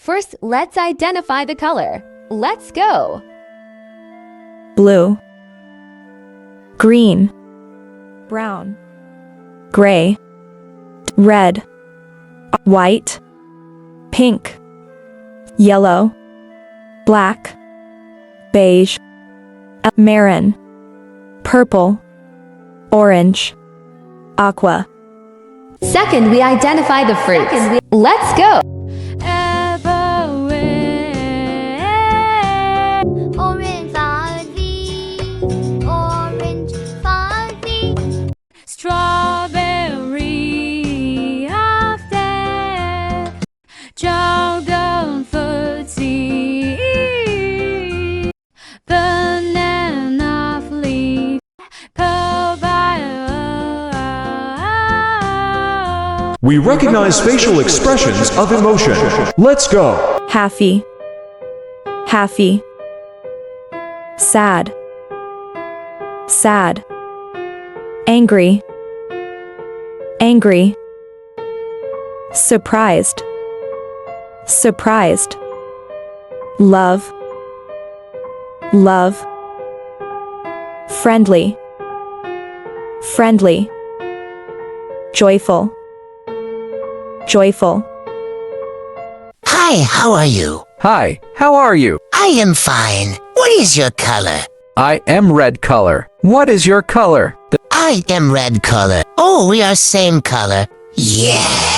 First, let's identify the color. Let's go. blue, green, brown, gray, red, white, pink, yellow, black, beige, maroon, purple, orange, aqua. Second, we identify the fruits. Let's go. Strawberry of death, dragon fruity, banana of leaf, papaya. We recognize facial expressions of emotion. Let's go. Happy, happy, sad, sad, angry, angry, surprised, surprised, love, love, friendly, friendly, joyful, joyful. Hi, how are you? Hi, how are you? I am fine. What is your color? I am red color. What is your color? I am red color. Oh, we are same color. Yeah.